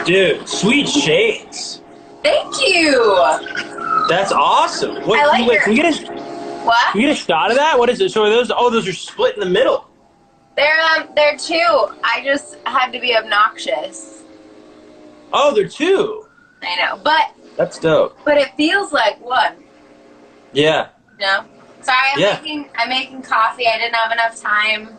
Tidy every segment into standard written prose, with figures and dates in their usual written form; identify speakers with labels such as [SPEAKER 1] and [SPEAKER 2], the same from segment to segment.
[SPEAKER 1] Dude, sweet shades.
[SPEAKER 2] Thank you.
[SPEAKER 1] That's awesome. What,
[SPEAKER 2] I like
[SPEAKER 1] can you get
[SPEAKER 2] What?
[SPEAKER 1] Can you get a shot of that? What is it? So are those? Oh, those are split in the middle.
[SPEAKER 2] They're two. I just had to be obnoxious.
[SPEAKER 1] Oh, they're two.
[SPEAKER 2] I know, but
[SPEAKER 1] That's dope.
[SPEAKER 2] But it feels like one.
[SPEAKER 1] Yeah.
[SPEAKER 2] No. Sorry, I'm making coffee. I didn't have enough time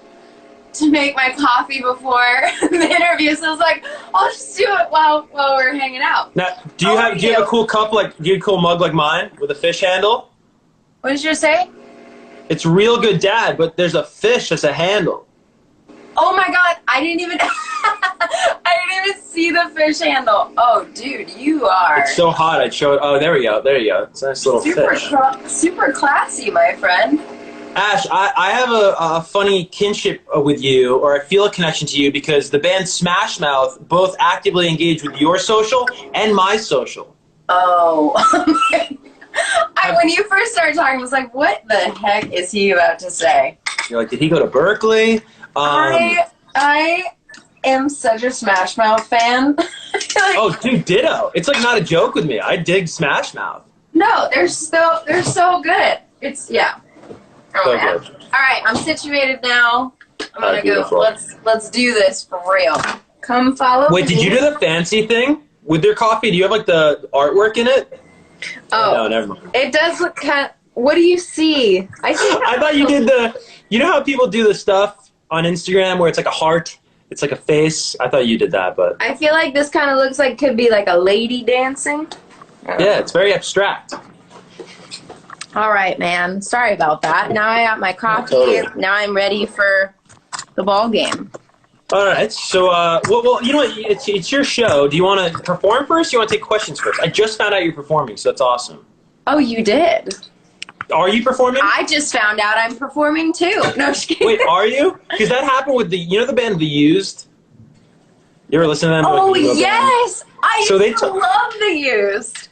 [SPEAKER 2] to make my coffee before the interview, so I was like, I'll just do it while we're hanging out.
[SPEAKER 1] Now, do you have a cool cup do you have a cool mug like mine with a fish handle?
[SPEAKER 2] What did you say?
[SPEAKER 1] It's real good, Dad, but there's a fish as a handle.
[SPEAKER 2] Oh my God! I didn't even see the fish handle. Oh, dude, you are.
[SPEAKER 1] It's so hot. I'd show it. Oh, there we go. There you go. It's a nice little fish.
[SPEAKER 2] Super classy, my friend.
[SPEAKER 1] Ash, I have a funny kinship with you, or I feel a connection to you, because the band Smash Mouth both actively engage with your social and my social.
[SPEAKER 2] Oh. When you first started talking, I was like, what the heck is he about to say?
[SPEAKER 1] You're like, did he go to Berkeley?
[SPEAKER 2] I am such a Smash Mouth fan.
[SPEAKER 1] Oh, dude, ditto. It's like not a joke with me. I dig Smash Mouth.
[SPEAKER 2] No, they're so good. It's Oh,
[SPEAKER 1] so
[SPEAKER 2] man.
[SPEAKER 1] good.
[SPEAKER 2] All right, I'm situated now. I'm gonna go.
[SPEAKER 1] Beautiful.
[SPEAKER 2] Let's do this for real. Come follow me.
[SPEAKER 1] Wait, did you do the fancy thing with your coffee? Do you have like the artwork in it?
[SPEAKER 2] Oh,
[SPEAKER 1] no, never mind.
[SPEAKER 2] It does look kind. What do you see?
[SPEAKER 1] I thought you did You know how people do the stuff on Instagram where it's like a heart, it's like a face. I thought you did that, but
[SPEAKER 2] I feel like this kind of looks like could be like a lady dancing.
[SPEAKER 1] Yeah, it's very abstract.
[SPEAKER 2] All right, man. Sorry about that. Now I got my coffee.
[SPEAKER 1] Totally.
[SPEAKER 2] Now I'm ready for the ball game.
[SPEAKER 1] All right. So, well, you know what? It's your show. Do you want to perform first? Or do you want to take questions first? I just found out you're performing, so that's awesome.
[SPEAKER 2] Oh, you did?
[SPEAKER 1] Are you performing?
[SPEAKER 2] I just found out I'm performing too. No, just kidding.
[SPEAKER 1] Wait, are you? Because that happened with the band The Used. You ever listen to them?
[SPEAKER 2] Oh, yes! I
[SPEAKER 1] So they
[SPEAKER 2] love The Used.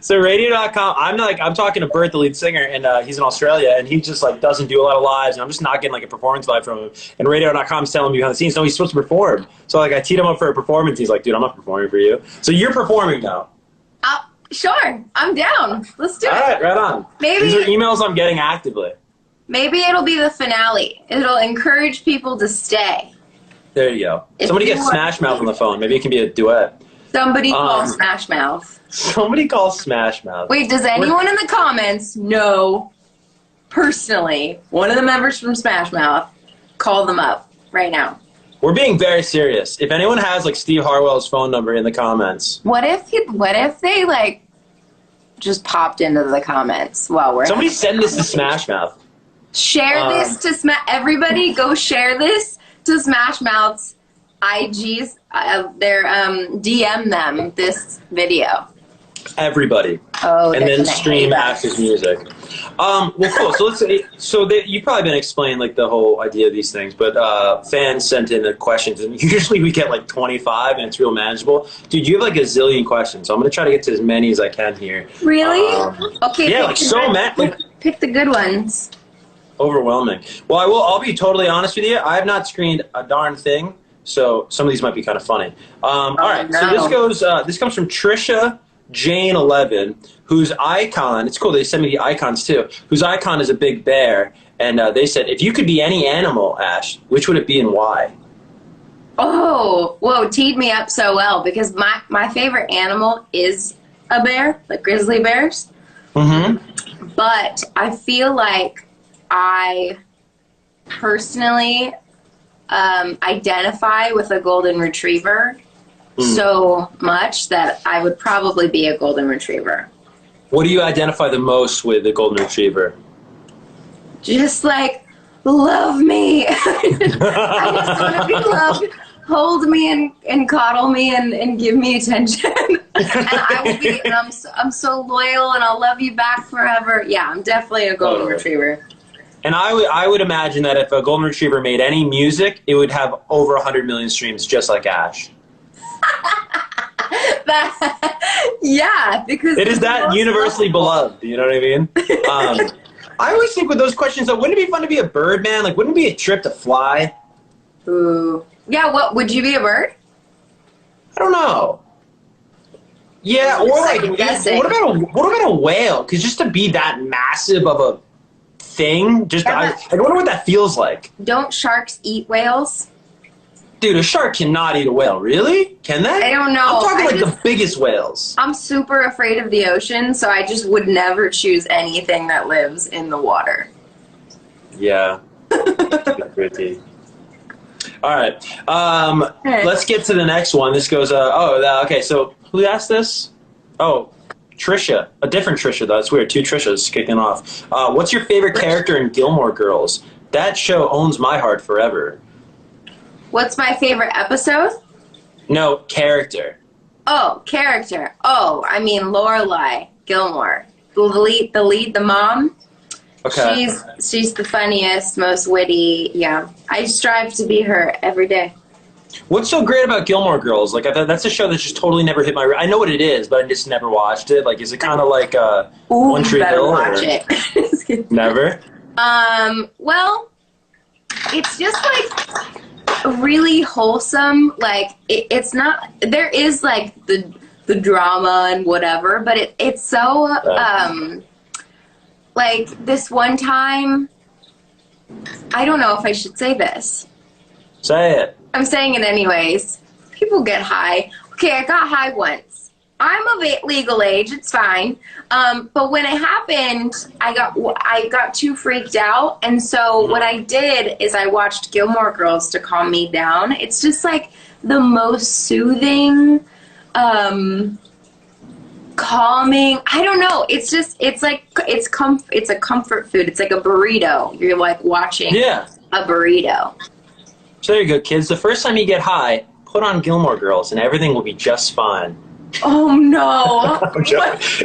[SPEAKER 1] So radio.com, I'm talking to Bert, the lead singer, and he's in Australia, and he just like doesn't do a lot of lives, and I'm just not getting like a performance live from him. And radio.com is telling me behind the scenes, no, he's supposed to perform. So like I teed him up for a performance. He's like, dude, I'm not performing for you. So you're performing now.
[SPEAKER 2] Sure, I'm down. Let's do it.
[SPEAKER 1] All right, right on. These are emails I'm getting actively.
[SPEAKER 2] Maybe it'll be the finale. It'll encourage people to stay.
[SPEAKER 1] There you go. Somebody get Smash Mouth on the phone. Maybe it can be a duet.
[SPEAKER 2] Somebody call Smash Mouth.
[SPEAKER 1] Somebody call Smash Mouth.
[SPEAKER 2] Wait, does anyone in the comments know personally one of the members from Smash Mouth? Call them up right now.
[SPEAKER 1] We're being very serious. If anyone has like Steve Harwell's phone number in the comments.
[SPEAKER 2] What if they like just popped into the comments while we're
[SPEAKER 1] Somebody send this to Smash Mouth.
[SPEAKER 2] Share this to everybody go share this to Smash Mouth's IGs, DM them this video.
[SPEAKER 1] Everybody.
[SPEAKER 2] Oh,
[SPEAKER 1] and then stream Ash's music. Well, cool. So you've probably been explaining like the whole idea of these things, but fans sent in the questions, and usually we get like 25, and it's real manageable. Dude, you have like a zillion questions, so I'm gonna try to get to as many as I can here.
[SPEAKER 2] Really? Okay.
[SPEAKER 1] Yeah, like so many.
[SPEAKER 2] Pick the good ones.
[SPEAKER 1] Overwhelming. Well, I'll be totally honest with you. I have not screened a darn thing, so some of these might be kind of funny. All right. No. So this comes from Trisha Jane 11, whose icon, it's cool, they sent me the icons too, whose icon is a big bear, and they said, if you could be any animal, Ash, which would it be and why?
[SPEAKER 2] Oh, whoa, teed me up so well, because my favorite animal is a bear, like grizzly bears.
[SPEAKER 1] Mm-hmm.
[SPEAKER 2] But I feel like I personally identify with a golden retriever so much that I would probably be a golden retriever.
[SPEAKER 1] What do you identify the most with a golden retriever?
[SPEAKER 2] Just like, love me. I just want to be loved. Hold me and coddle me and give me attention. And I will be, and I'm so loyal and I'll love you back forever. Yeah, I'm definitely a golden retriever.
[SPEAKER 1] And I would imagine that if a golden retriever made any music, it would have over 100 million streams, just like Ash.
[SPEAKER 2] Yeah, because
[SPEAKER 1] it is that universally beloved. You know what I mean? I always think with those questions, though, wouldn't it be fun to be a bird, man? Like, wouldn't it be a trip to fly?
[SPEAKER 2] Ooh. Yeah, what, would you be a bird?
[SPEAKER 1] I don't know. Yeah,
[SPEAKER 2] You're
[SPEAKER 1] or like,
[SPEAKER 2] second guessing.
[SPEAKER 1] what about a whale? Because just to be that massive of a thing,
[SPEAKER 2] Yeah,
[SPEAKER 1] I wonder what that feels like.
[SPEAKER 2] don't sharks eat whales?
[SPEAKER 1] Dude, a shark cannot eat a whale. Really? Can they?
[SPEAKER 2] I don't know.
[SPEAKER 1] I'm talking like the biggest whales.
[SPEAKER 2] I'm super afraid of the ocean, so I just would never choose anything that lives in the water.
[SPEAKER 1] Yeah. All right. Let's get to the next one. This goes, okay, so who asked this? Oh, Trisha. A different Trisha, though. That's weird. Two Trishas kicking off. What's your favorite character in Gilmore Girls? That show owns my heart forever.
[SPEAKER 2] What's my favorite episode?
[SPEAKER 1] No, character.
[SPEAKER 2] Oh, character. Oh, I mean Lorelai Gilmore. The lead, the mom.
[SPEAKER 1] Okay.
[SPEAKER 2] She's the funniest, most witty. Yeah, I strive to be her every day.
[SPEAKER 1] What's so great about Gilmore Girls? Like, that's a show that just totally never hit my. I know what it is, but I just never watched it. Like, is it kind of like One Tree Hill?
[SPEAKER 2] Watch it.
[SPEAKER 1] Never.
[SPEAKER 2] Well, it's just like really wholesome. Like, it's not. There is like the drama and whatever, but it's so like this one time. I don't know if I should say this.
[SPEAKER 1] Say it.
[SPEAKER 2] I'm saying it anyways. People get high. Okay, I got high once. I'm of legal age. It's fine. But when it happened, I got too freaked out, and so what I did is I watched Gilmore Girls to calm me down. It's just like the most soothing, calming. I don't know. It's a comfort food. It's like a burrito. You're like watching a burrito.
[SPEAKER 1] So there you go, kids. The first time you get high, put on Gilmore Girls, and everything will be just fine.
[SPEAKER 2] Oh no!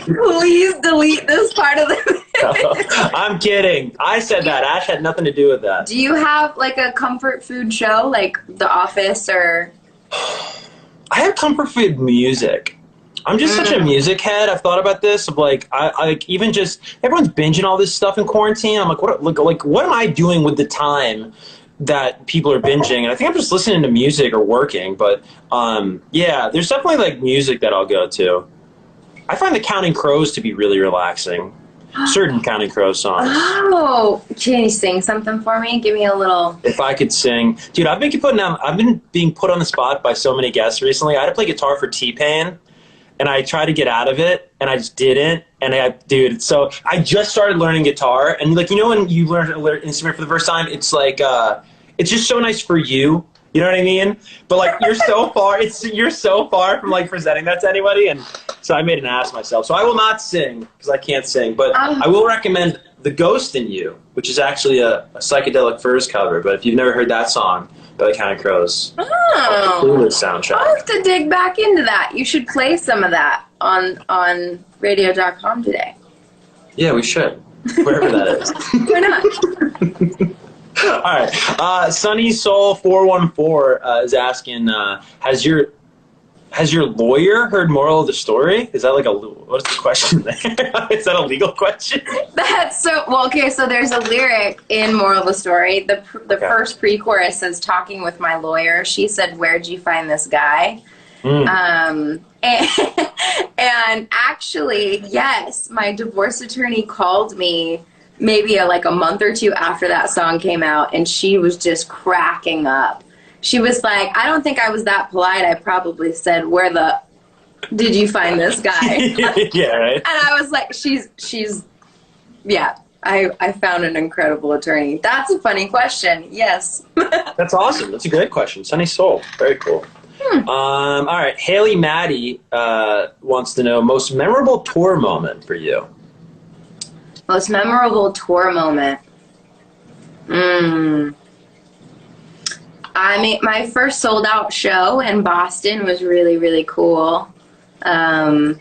[SPEAKER 2] Please delete this part of the.
[SPEAKER 1] I'm kidding. I said that. Ash had nothing to do with that.
[SPEAKER 2] Do you have like a comfort food show, like The Office, or?
[SPEAKER 1] I have comfort food music. I'm just such a music head. I've thought about this. Of like, I like even just everyone's binging all this stuff in quarantine. I'm like, what am I doing with the time that people are binging? And I think I'm just listening to music or working. But yeah, there's definitely like music that I'll go to. I find the Counting Crows to be really relaxing. Certain Counting Crows songs.
[SPEAKER 2] Oh, can you sing something for me? Give me a little.
[SPEAKER 1] If I could sing, dude, I've been being put on the spot by so many guests recently. I had to play guitar for T-Pain, and I tried to get out of it, and I just didn't. And so I just started learning guitar, and like, you know, when you learn an instrument for the first time, it's like it's just so nice for you. You know what I mean? But like, you're so far from like presenting that to anybody, and so I made an ass of myself. So I will not sing because I can't sing, but I will recommend "The Ghost in You," which is actually a Psychedelic Furs cover. But if you've never heard that song by the Counting Crows, soundtrack.
[SPEAKER 2] I'll have to dig back into that. You should play some of that on radio.com today.
[SPEAKER 1] Yeah, we should. Wherever that is.
[SPEAKER 2] Why not?
[SPEAKER 1] All right. Sunny Soul 414 is asking, has your lawyer heard moral of the story? Is that like what's the question there? Is that a legal question?
[SPEAKER 2] That's so well. Okay, so there's a lyric in Moral of the Story. The first pre-chorus says, "Talking with my lawyer, she said, 'Where'd you find this guy?'" And actually, yes, my divorce attorney called me maybe like a month or two after that song came out, and she was just cracking up. She was like, "I don't think I was that polite. I probably said, 'Where the did you find this guy?'"
[SPEAKER 1] Yeah, right.
[SPEAKER 2] And I was like, she's yeah, I found an incredible attorney. That's a funny question. Yes.
[SPEAKER 1] That's awesome. That's a great question. Sunny Soul. Very cool. All right. Haley Maddie wants to know, most memorable tour moment for you.
[SPEAKER 2] Most memorable tour moment. I mean, my first sold out show in Boston was really, really cool.
[SPEAKER 1] Was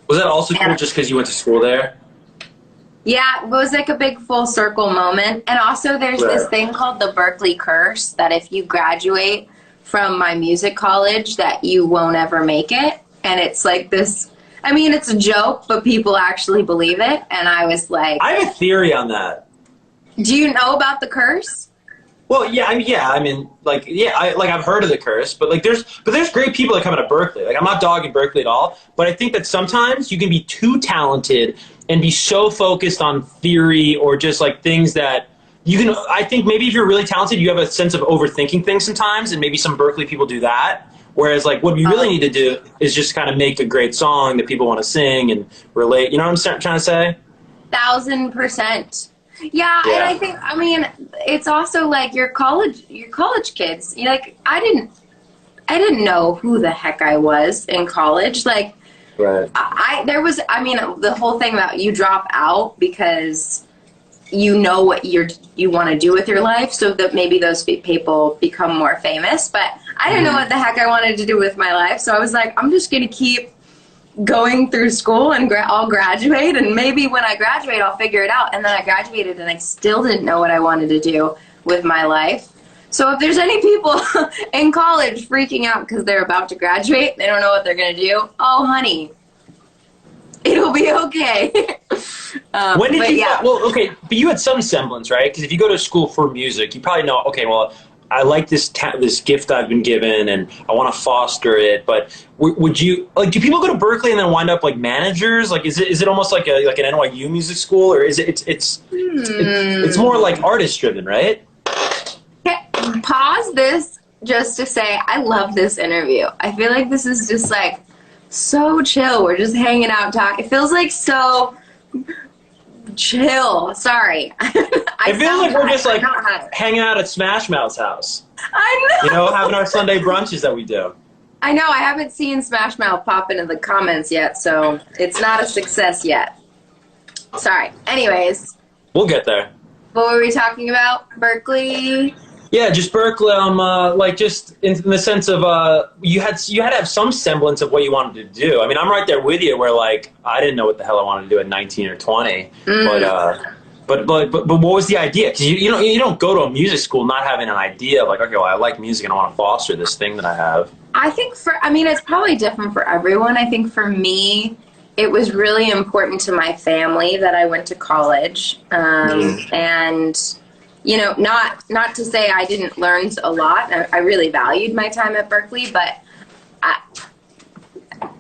[SPEAKER 1] that also cool just because you went to school there?
[SPEAKER 2] Yeah, it was like a big full circle moment. And also there's this thing called the Berkeley Curse, that if you graduate from my music college that you won't ever make it. And it's like this, I mean, it's a joke, but people actually believe it. And I was like,
[SPEAKER 1] I have a theory on that.
[SPEAKER 2] do you know about the curse?
[SPEAKER 1] Well, yeah, I mean, like, yeah, I've heard of the curse, but like, there's great people that come out of Berkeley. Like, I'm not dogging Berkeley at all, but I think that sometimes you can be too talented and be so focused on theory or just like things that you can. I think maybe if you're really talented, you have a sense of overthinking things sometimes, and maybe some Berkeley people do that. Whereas, like, what you really need to do is just kind of make a great song that people want to sing and relate. You know what I'm trying to say?
[SPEAKER 2] 1,000%. Yeah, and I think, I mean, it's also like your college kids. You know, like I didn't know who the heck I was in college. Like,
[SPEAKER 1] right.
[SPEAKER 2] I mean, the whole thing about you drop out because you know what you want to do with your life, so that maybe those people become more famous. But I didn't know what the heck I wanted to do with my life, so I was like, I'm just gonna keep going through school and I'll graduate, and maybe when I graduate I'll figure it out. And then I graduated and I still didn't know what I wanted to do with my life. So if there's any people in college freaking out because they're about to graduate, they don't know what they're gonna do, oh honey, it'll be okay.
[SPEAKER 1] When did you well, okay, but you had some semblance, right? Because if you go to school for music, you probably know, okay, well, I like this gift I've been given, and I want to foster it. But would you like? Do people go to Berkeley and then wind up like managers? Like, is it almost like an NYU music school, or is it's more like artist driven, right?
[SPEAKER 2] Okay, pause this just to say I love this interview. I feel like this is just like so chill. We're just hanging out, talking. It feels like so chill. Sorry.
[SPEAKER 1] I feel like we're just like hanging out at Smash Mouth's house.
[SPEAKER 2] I know.
[SPEAKER 1] You know, having our Sunday brunches that we do.
[SPEAKER 2] I know. I haven't seen Smash Mouth pop into the comments yet, so it's not a success yet. Sorry. Anyways.
[SPEAKER 1] We'll get there.
[SPEAKER 2] What were we talking about? Berkeley?
[SPEAKER 1] Yeah, just Berkeley. Like just in the sense of you had to have some semblance of what you wanted to do. I mean, I'm right there with you. Where like I didn't know what the hell I wanted to do at 19 or 20, but what was the idea? Because you don't go to a music school not having an idea of like, okay, well, I like music and I want to foster this thing that I have.
[SPEAKER 2] I think it's probably different for everyone. I think for me, it was really important to my family that I went to college, and. You know, not to say I didn't learn a lot. I really valued my time at Berkeley, but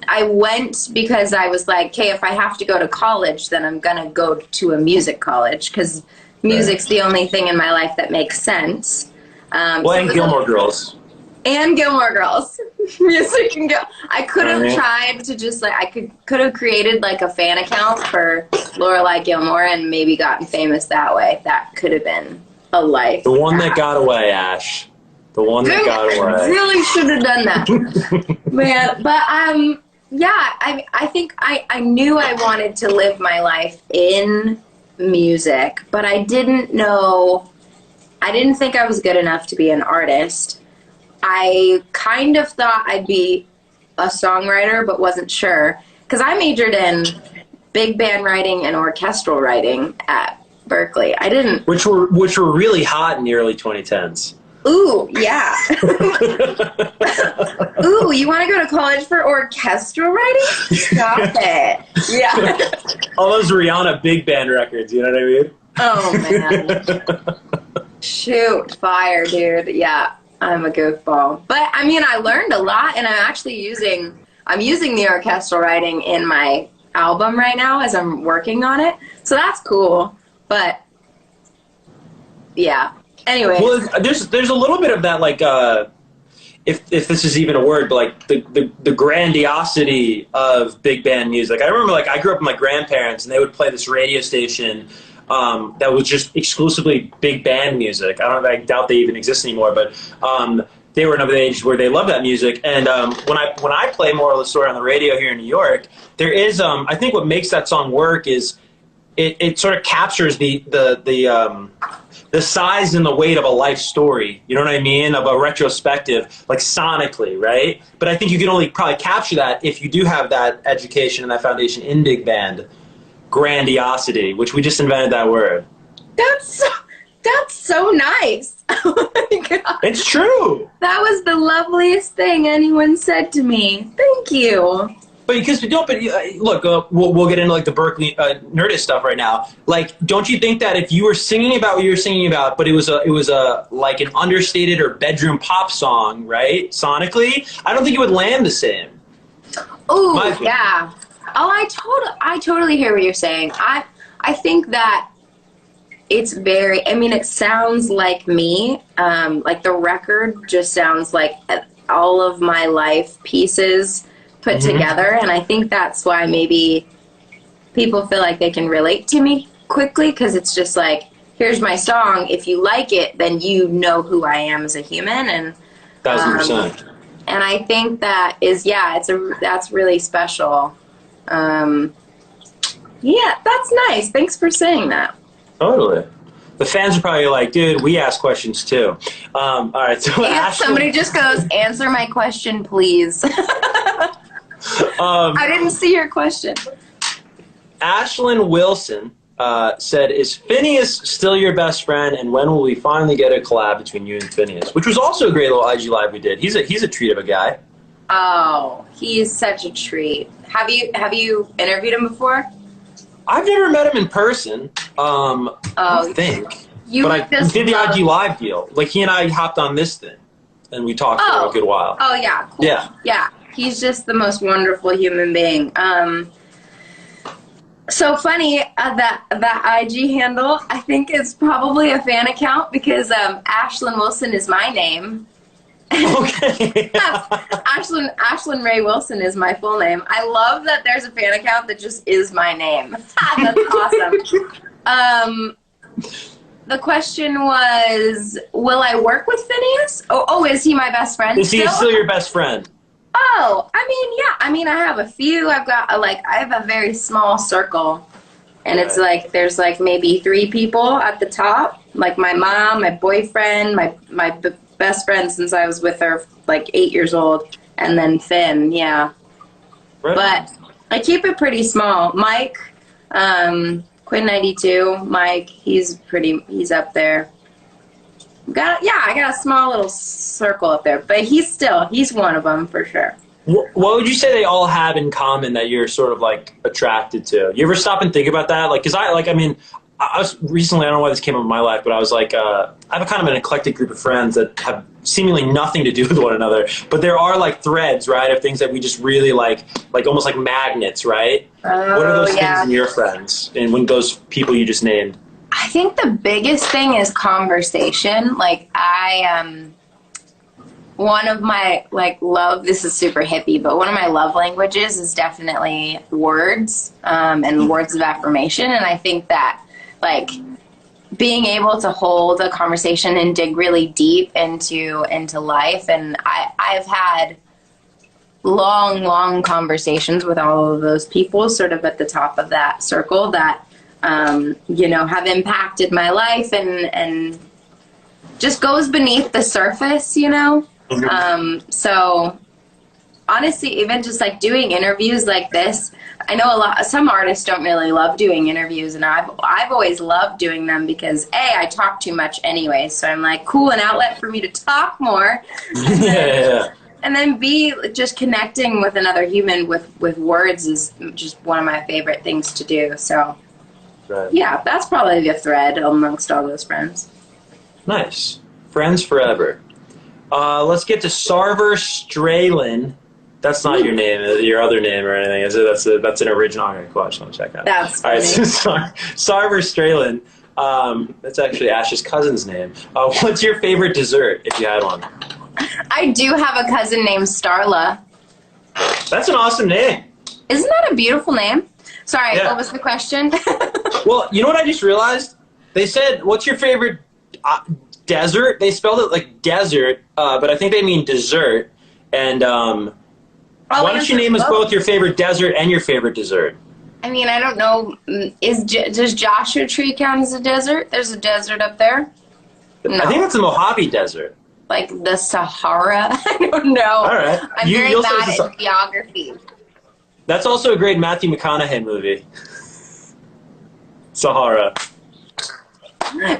[SPEAKER 2] I went because I was like, okay, if I have to go to college, then I'm going to go to a music college because music's the only thing in my life that makes sense.
[SPEAKER 1] And Gilmore Girls.
[SPEAKER 2] And Gilmore Girls. Music and I could have tried to just like, I could have created like a fan account for Lorelai Gilmore and maybe gotten famous that way. That could have been a life.
[SPEAKER 1] The one that got away, Ash. The one that got away.
[SPEAKER 2] Really should have done that. Man, but yeah, I think I knew I wanted to live my life in music, but I didn't think I was good enough to be an artist. I kind of thought I'd be a songwriter, but wasn't sure. Because I majored in big band writing and orchestral writing at Berkeley. I didn't.
[SPEAKER 1] Which were really hot in the early 2010s.
[SPEAKER 2] Ooh, yeah. Ooh, you want to go to college for orchestral writing? Stop it. Yeah.
[SPEAKER 1] All those Rihanna big band records, you know what I mean?
[SPEAKER 2] Oh, man. Shoot, fire, dude. Yeah, I'm a goofball. But, I mean, I learned a lot, and I'm actually using the orchestral writing in my album right now as I'm working on it. So that's cool. But, yeah. Anyway.
[SPEAKER 1] Well, there's a little bit of that, like, if this is even a word, but like the grandiosity of big band music. I remember, like, I grew up with my grandparents, and they would play this radio station that was just exclusively big band music. I doubt they even exist anymore, but they were of an age where they loved that music. And when I play Moral of the Story on the radio here in New York, there is I think what makes that song work is it sort of captures the size and the weight of a life story, you know what I mean, of a retrospective, like sonically, right? But I think you can only probably capture that if you do have that education and that foundation in big band grandiosity, which we just invented that word.
[SPEAKER 2] That's so nice. Oh my God.
[SPEAKER 1] It's true.
[SPEAKER 2] That was the loveliest thing anyone said to me. Thank you.
[SPEAKER 1] But because we don't, but look, we'll get into like the Berkeley Nerdist stuff right now. Like, don't you think that if you were singing about what you were singing about, but it was a like an understated or bedroom pop song, right? Sonically, I don't think it would land the same.
[SPEAKER 2] Oh yeah. Oh, I totally hear what you're saying. I think that it's very. I mean, it sounds like me. Like the record just sounds like all of my life pieces put together, and I think that's why maybe people feel like they can relate to me quickly, because it's just like, here's my song. If you like it, then you know who I am as a human, and
[SPEAKER 1] 1,000%.
[SPEAKER 2] and I think that is that's really special. Yeah, that's nice. Thanks for saying that.
[SPEAKER 1] Totally. The fans are probably like, dude, we ask questions too. All right, so
[SPEAKER 2] Somebody just goes, answer my question, please. I didn't see your question.
[SPEAKER 1] Ashlyn Wilson said, is Phineas still your best friend, and when will we finally get a collab between you and Phineas? Which was also a great little IG Live we did. He's a treat of a guy.
[SPEAKER 2] Oh, he's such a treat. Have you interviewed him before?
[SPEAKER 1] I've never met him in person. I don't think. But I did the IG Live deal. Like, he and I hopped on this thing, and we talked for a good while.
[SPEAKER 2] Oh, yeah. Cool. Yeah. He's just the most wonderful human being. So funny, that IG handle, I think, is probably a fan account, because Ashlyn Wilson is my name.
[SPEAKER 1] Okay.
[SPEAKER 2] Ashlyn Ray Wilson is my full name. I love that there's a fan account that just is my name. That's awesome. The question was, will I work with Phineas? Oh, is he my best friend?
[SPEAKER 1] Is he still your best friend?
[SPEAKER 2] Oh, I mean, yeah. I mean, I have a few. I've got I have a very small circle, and it's like there's like maybe 3 people at the top, like my mom, my boyfriend, my best friend since I was with her like 8 years old, and then Finn. Yeah, right. But I keep it pretty small. Mike, Quinn 92. Mike, he's up there. I got a small little circle up there, but he's one of them for sure.
[SPEAKER 1] What would you say they all have in common that you're sort of like attracted to? You ever stop and think about that? Like, cause I was recently, I don't know why this came up in my life, but I was like, I have a kind of an eclectic group of friends that have seemingly nothing to do with one another, but there are like threads, right, of things that we just really like almost like magnets, right?
[SPEAKER 2] Oh,
[SPEAKER 1] what are those things in your friends and when those people you just named?
[SPEAKER 2] I think the biggest thing is conversation. Like one of my love, this is super hippie, but one of my love languages is definitely words, and words of affirmation. And I think that like being able to hold a conversation and dig really deep into life. And I've had long conversations with all of those people sort of at the top of that circle that, have impacted my life and just goes beneath the surface, So honestly, even just like doing interviews like this, I know some artists don't really love doing interviews, and I've always loved doing them because I talk too much anyway. So I'm like, cool, an outlet for me to talk more. And then B, just connecting with another human with words is just one of my favorite things to do. So yeah, that's probably the thread amongst all those friends.
[SPEAKER 1] Nice. Friends forever. Let's get to Sarver Stralin. That's not your name, your other name or anything, is it? That's an original. I'm going to check out.
[SPEAKER 2] That's
[SPEAKER 1] funny. All right, so Sarver Stralin. That's actually Ash's cousin's name. What's your favorite dessert, if you had one?
[SPEAKER 2] I do have a cousin named Starla.
[SPEAKER 1] That's an awesome name.
[SPEAKER 2] Isn't that a beautiful name? Sorry, What was the question?
[SPEAKER 1] Well, you know what I just realized? They said, what's your favorite dessert? They spelled it like desert, but I think they mean dessert. And why don't you name us both your favorite desert and your favorite dessert?
[SPEAKER 2] I mean, I don't know. Does Joshua Tree count as a desert? There's a desert up there? No.
[SPEAKER 1] I think that's the Mojave Desert.
[SPEAKER 2] Like the Sahara? I don't know. All
[SPEAKER 1] right.
[SPEAKER 2] I'm very bad at geography.
[SPEAKER 1] That's also a great Matthew McConaughey movie. Sahara.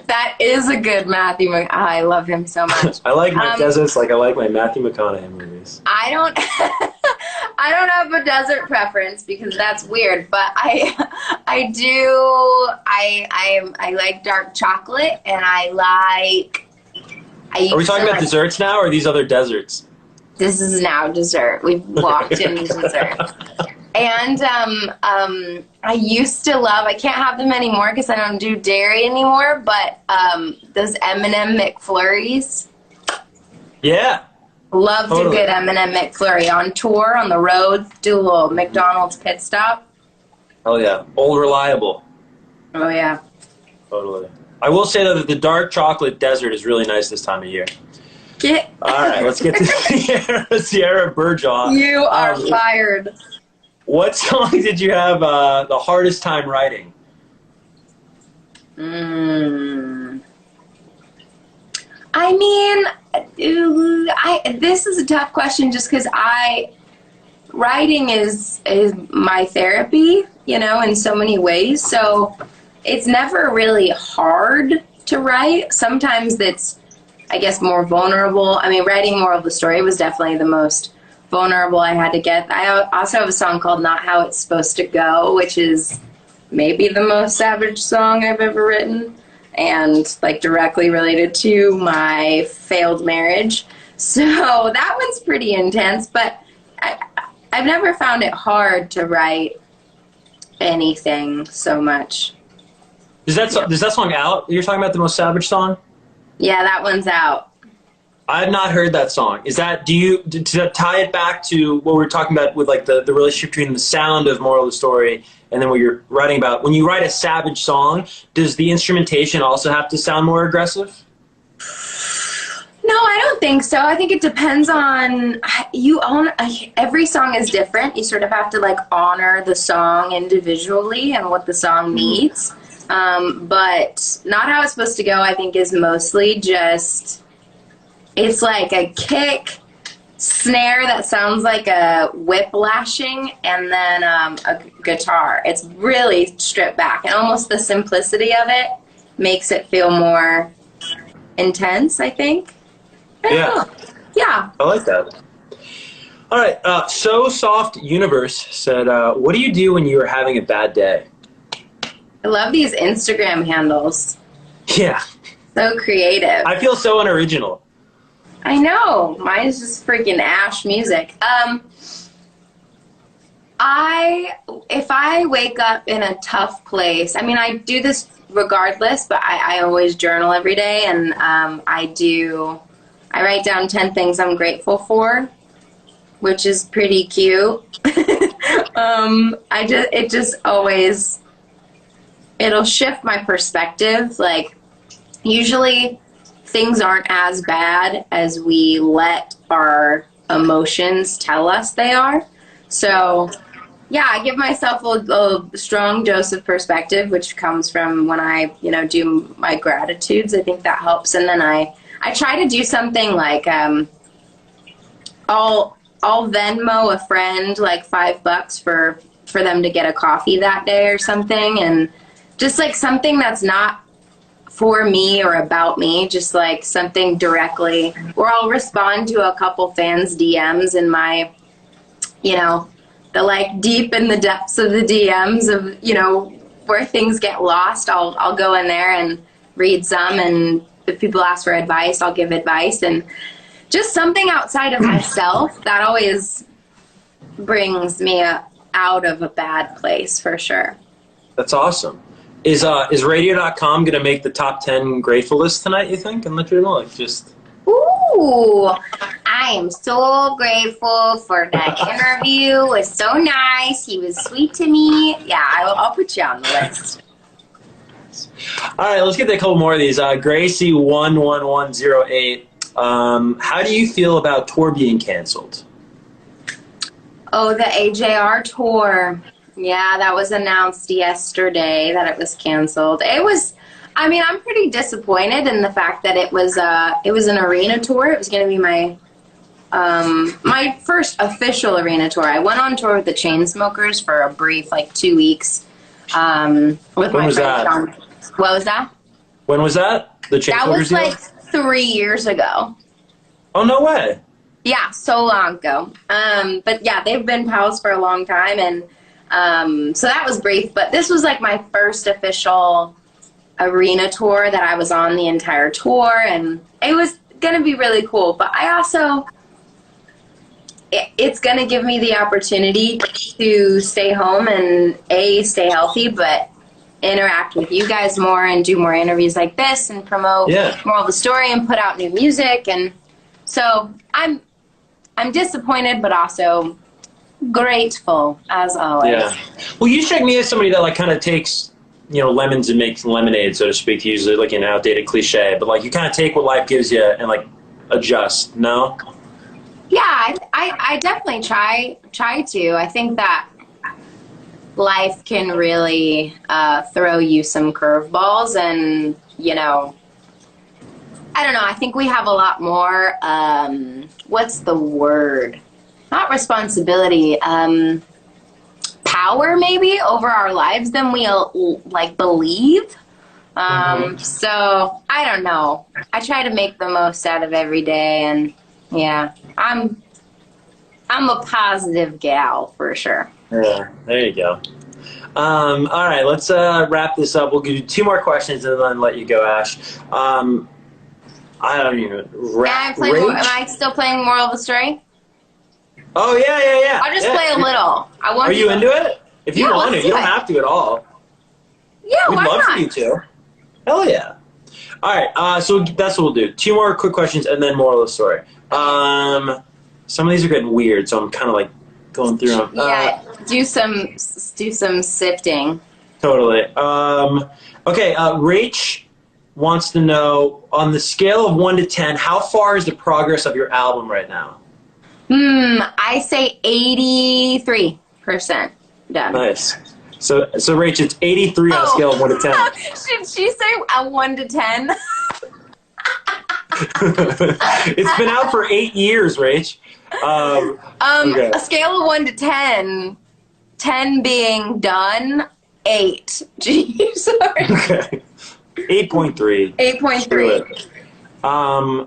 [SPEAKER 2] That is a good Matthew McConaughey. I love him so much.
[SPEAKER 1] I like my deserts like I like my Matthew McConaughey movies.
[SPEAKER 2] I I don't have a desert preference because that's weird, but I do. I like dark chocolate, and I
[SPEAKER 1] Are we talking about desserts now, or these other deserts?
[SPEAKER 2] This is now dessert. We've walked into dessert. And I used to love, I can't have them anymore because I don't do dairy anymore, but those M&M McFlurries.
[SPEAKER 1] Yeah.
[SPEAKER 2] Loved totally. A good M&M McFlurry. On tour, on the road, do a little McDonald's pit stop.
[SPEAKER 1] Oh, yeah. Old reliable.
[SPEAKER 2] Oh, yeah.
[SPEAKER 1] Totally. I will say, though, that the dark chocolate desert is really nice this time of year. All right, let's get to Sierra Burjaw.
[SPEAKER 2] You are fired.
[SPEAKER 1] What song did you have the hardest time writing?
[SPEAKER 2] I mean, this is a tough question just because writing is my therapy, you know, in so many ways. So it's never really hard to write. Sometimes it's, I guess, more vulnerable. I mean, writing Moral of the Story was definitely the most vulnerable I had to get. I also have a song called Not How It's Supposed to Go, which is maybe the most savage song I've ever written, and like directly related to my failed marriage. So that one's pretty intense, but I've never found it hard to write anything so much.
[SPEAKER 1] Is that song out? You're talking about the most savage song?
[SPEAKER 2] Yeah, that one's out.
[SPEAKER 1] I have not heard that song. Is that, to tie it back to what we were talking about with like the relationship between the sound of Moral of the Story and then what you're writing about, when you write a savage song, does the instrumentation also have to sound more aggressive?
[SPEAKER 2] No, I don't think so. I think it depends on, every song is different. You sort of have to like honor the song individually and what the song needs. But Not How It's Supposed to Go, I think, is mostly just, it's like a kick, snare that sounds like a whip-lashing, and then a guitar. It's really stripped back, and almost the simplicity of it makes it feel more intense, I think.
[SPEAKER 1] Yeah.
[SPEAKER 2] Yeah.
[SPEAKER 1] I like that. All right. So Soft Universe said, what do you do when you are having a bad day?
[SPEAKER 2] I love these Instagram handles.
[SPEAKER 1] Yeah.
[SPEAKER 2] So creative.
[SPEAKER 1] I feel so unoriginal.
[SPEAKER 2] I know. Mine is just freaking Ashe music. If I wake up in a tough place, I mean, I do this regardless, but I always journal every day, and I write down 10 things I'm grateful for, which is pretty cute. It just always, it'll shift my perspective. Like, usually things aren't as bad as we let our emotions tell us they are. So, yeah, I give myself a strong dose of perspective, which comes from when I, do my gratitudes. I think that helps. And then I try to do something like, I'll Venmo a friend like $5 for them to get a coffee that day or something. And just like something that's not for me or about me, just like something directly, or I'll respond to a couple fans' DMs in my, the like deep in the depths of the DMs of, where things get lost. I'll go in there and read some, and if people ask for advice, I'll give advice, and just something outside of myself that always brings me out of a bad place, for sure.
[SPEAKER 1] That's awesome. Is radio.com going to make the top 10 grateful list tonight, you think? And let you know,
[SPEAKER 2] Ooh, I am so grateful for that interview. It was so nice. He was sweet to me. Yeah, I'll put you on the list.
[SPEAKER 1] All right, let's get to a couple more of these. Gracie11108. How do you feel about tour being canceled?
[SPEAKER 2] Oh, the AJR tour. Yeah, that was announced yesterday that it was canceled. I'm pretty disappointed in the fact that it was an arena tour. It was going to be my first official arena tour. I went on tour with the Chainsmokers for a brief 2 weeks. With
[SPEAKER 1] when
[SPEAKER 2] my
[SPEAKER 1] was
[SPEAKER 2] friend
[SPEAKER 1] that?
[SPEAKER 2] Sean. What was that?
[SPEAKER 1] When was that? The Chainsmokers
[SPEAKER 2] That was 3 years ago.
[SPEAKER 1] Oh, no way.
[SPEAKER 2] Yeah, so long ago. But yeah, they've been pals for a long time, and so that was brief. But this was like my first official arena tour that I was on the entire tour, and it was gonna be really cool. But I also, it's gonna give me the opportunity to stay home and stay healthy, but interact with you guys more and do more interviews like this and promote more of the story and put out new music. And so I'm disappointed, but also grateful as always.
[SPEAKER 1] Yeah. Well, you strike me as somebody that like kind of takes, lemons and makes lemonade, so to speak, to use like an outdated cliche, but like you kind of take what life gives you and like adjust. No.
[SPEAKER 2] Yeah, I definitely try to. I think that life can really throw you some curveballs, and I don't know. I think we have a lot more. What's the word? Not responsibility. Power maybe over our lives than we like believe. So I don't know. I try to make the most out of every day, and yeah, I'm a positive gal for sure.
[SPEAKER 1] Yeah, there you go. All right, let's wrap this up. We'll give you 2 more questions and then let you go, Ash. I don't even.
[SPEAKER 2] Am I still playing Moral of the Story?
[SPEAKER 1] Oh yeah.
[SPEAKER 2] I'll just play a little.
[SPEAKER 1] Are you into it? If you want to, you don't have to at all.
[SPEAKER 2] Yeah,
[SPEAKER 1] We'd
[SPEAKER 2] why
[SPEAKER 1] love
[SPEAKER 2] not?
[SPEAKER 1] for you to. Hell yeah. All right, so that's what we'll do. 2 more quick questions and then moral of the story. Some of these are getting weird, so I'm kind of like going through them.
[SPEAKER 2] Yeah, do some sifting.
[SPEAKER 1] Totally. Okay, Rach wants to know, on the scale of 1 to 10, how far is the progress of your album right now?
[SPEAKER 2] I say 83% done.
[SPEAKER 1] Nice. So Rach, it's 83 on a scale of 1 to 10.
[SPEAKER 2] Should she say a 1 to 10?
[SPEAKER 1] It's been out for 8 years, Rach. Okay.
[SPEAKER 2] A scale of 1 to 10, 10 being done, 8. Gee, sorry.
[SPEAKER 1] Okay. 8.3.
[SPEAKER 2] 8.3.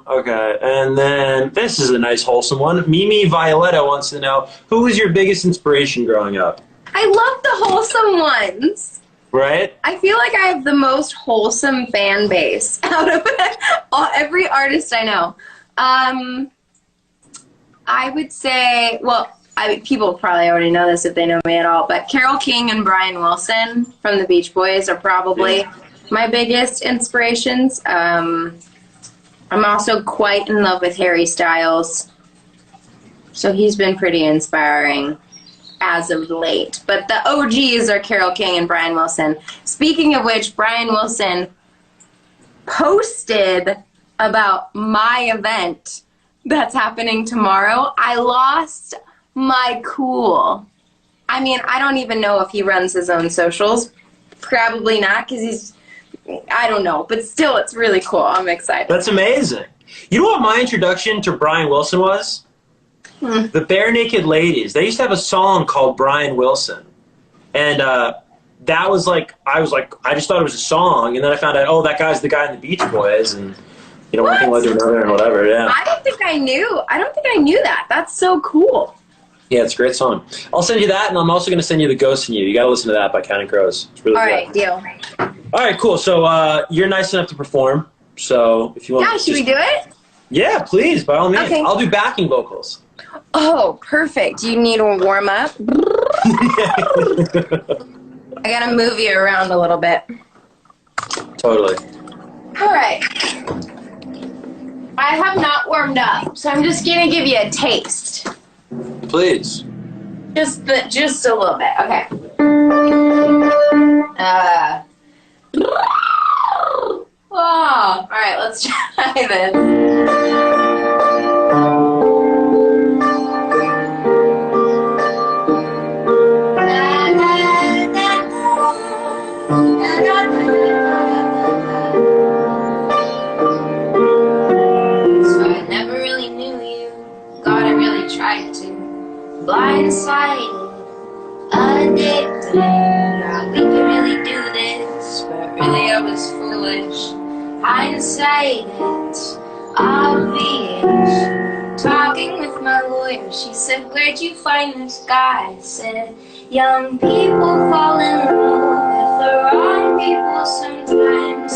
[SPEAKER 1] Okay, and then this is a nice wholesome one. Mimi Violetta wants to know, who was your biggest inspiration growing up?
[SPEAKER 2] I love the wholesome ones.
[SPEAKER 1] Right?
[SPEAKER 2] I feel like I have the most wholesome fan base out of every artist I know. I would say, people probably already know this if they know me at all, but Carole King and Brian Wilson from the Beach Boys are probably my biggest inspirations. I'm also quite in love with Harry Styles, so he's been pretty inspiring as of late. But the OGs are Carole King and Brian Wilson. Speaking of which, Brian Wilson posted about my event that's happening tomorrow. I lost my cool. I mean, I don't even know if he runs his own socials. Probably not, because I don't know. But still, it's really cool. I'm excited.
[SPEAKER 1] That's amazing. You know what my introduction to Brian Wilson was? The Bare Naked Ladies. They used to have a song called Brian Wilson. And that was like, I just thought it was a song. And then I found out, that guy's the guy in the Beach Boys. And, one thing led to another and whatever, yeah.
[SPEAKER 2] I don't think I knew that. That's so cool.
[SPEAKER 1] Yeah, it's a great song. I'll send you that, and I'm also going to send you The Ghost in You. You got to listen to that by Counting Crows. It's really good.
[SPEAKER 2] All right, deal.
[SPEAKER 1] All right, cool. So you're nice enough to perform. So if you want,
[SPEAKER 2] should we do it?
[SPEAKER 1] Yeah, please, by all means.
[SPEAKER 2] Okay.
[SPEAKER 1] I'll do backing vocals.
[SPEAKER 2] Oh, perfect. You need a warm up. I gotta move you around a little bit.
[SPEAKER 1] Totally.
[SPEAKER 2] All right. I have not warmed up, so I'm just gonna give you a taste.
[SPEAKER 1] Please.
[SPEAKER 2] Just a little bit. Okay. All right, let's try this. Blindsided, addicted. Now we could really do this, but really I was foolish. Hindsight, it's obvious. Talking with my lawyer. She said, where'd you find this guy? I said, young people fall in love with the wrong people sometimes.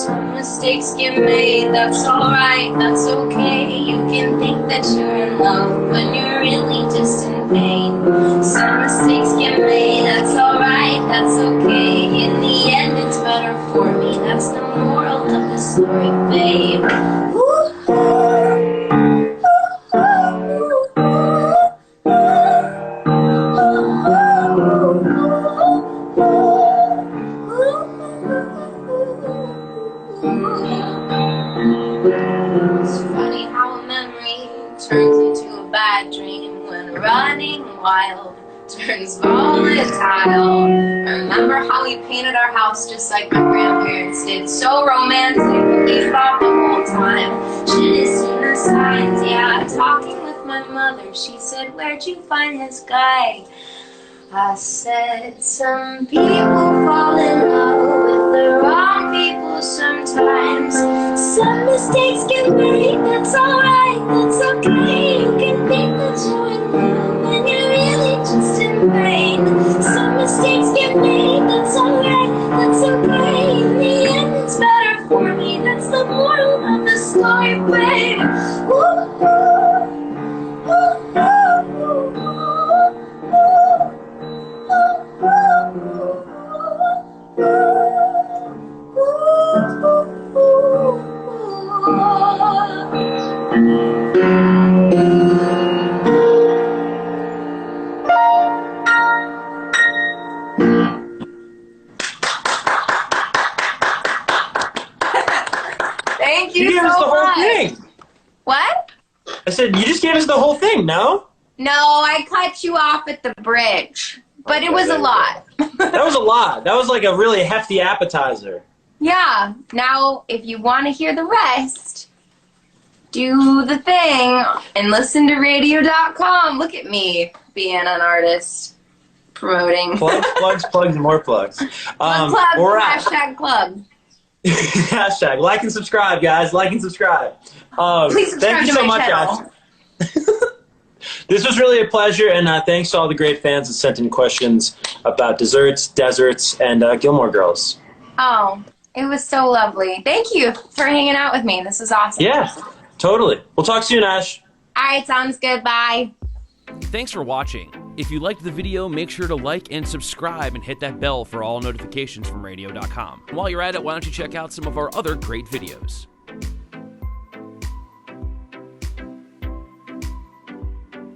[SPEAKER 2] Some mistakes get made, that's alright, that's okay. You can think that you're in love when you're really just in pain. Some mistakes get made, that's alright, that's okay. In the end, it's better for me. That's the moral of the story, babe. It's funny how a memory turns into a bad dream when running wild turns volatile. Remember how we painted our house just like my grandparents did? So romantic, we thought the whole time. Should've seen the signs, yeah. Talking with my mother, she said, where'd you find this guy? I said, some people fall in love with the wrong people sometimes. Some mistakes get made, that's alright, that's okay. You can think that you're in love when you're really just in pain. Some mistakes get made, that's alright, that's okay. In the end, it's better for me. That's the moral of the story, babe. Thank you
[SPEAKER 1] gave
[SPEAKER 2] so
[SPEAKER 1] us the whole
[SPEAKER 2] much.
[SPEAKER 1] thing.
[SPEAKER 2] What?
[SPEAKER 1] I said, you just gave us the whole thing, no?
[SPEAKER 2] No, I cut you off at the bridge, but it was a lot.
[SPEAKER 1] That was a lot. That was like a really hefty appetizer.
[SPEAKER 2] Yeah. Now, if you want to hear the rest, do the thing and listen to radio.com. Look at me being an artist promoting.
[SPEAKER 1] Plugs, and more plugs.
[SPEAKER 2] Plug, hashtag club.
[SPEAKER 1] Hashtag like and subscribe, guys. Like and subscribe.
[SPEAKER 2] Please subscribe
[SPEAKER 1] thank you
[SPEAKER 2] to
[SPEAKER 1] so
[SPEAKER 2] my
[SPEAKER 1] much,
[SPEAKER 2] channel.
[SPEAKER 1] Ash. This was really a pleasure, and thanks to all the great fans that sent in questions about desserts, deserts, and Gilmore Girls.
[SPEAKER 2] Oh, it was so lovely. Thank you for hanging out with me. This was awesome.
[SPEAKER 1] Yeah, totally. We'll talk soon, Ash.
[SPEAKER 2] All right, sounds good. Bye.
[SPEAKER 3] Thanks for watching. If you liked the video, make sure to like and subscribe and hit that bell for all notifications from radio.com. While you're at it, why don't you check out some of our other great videos.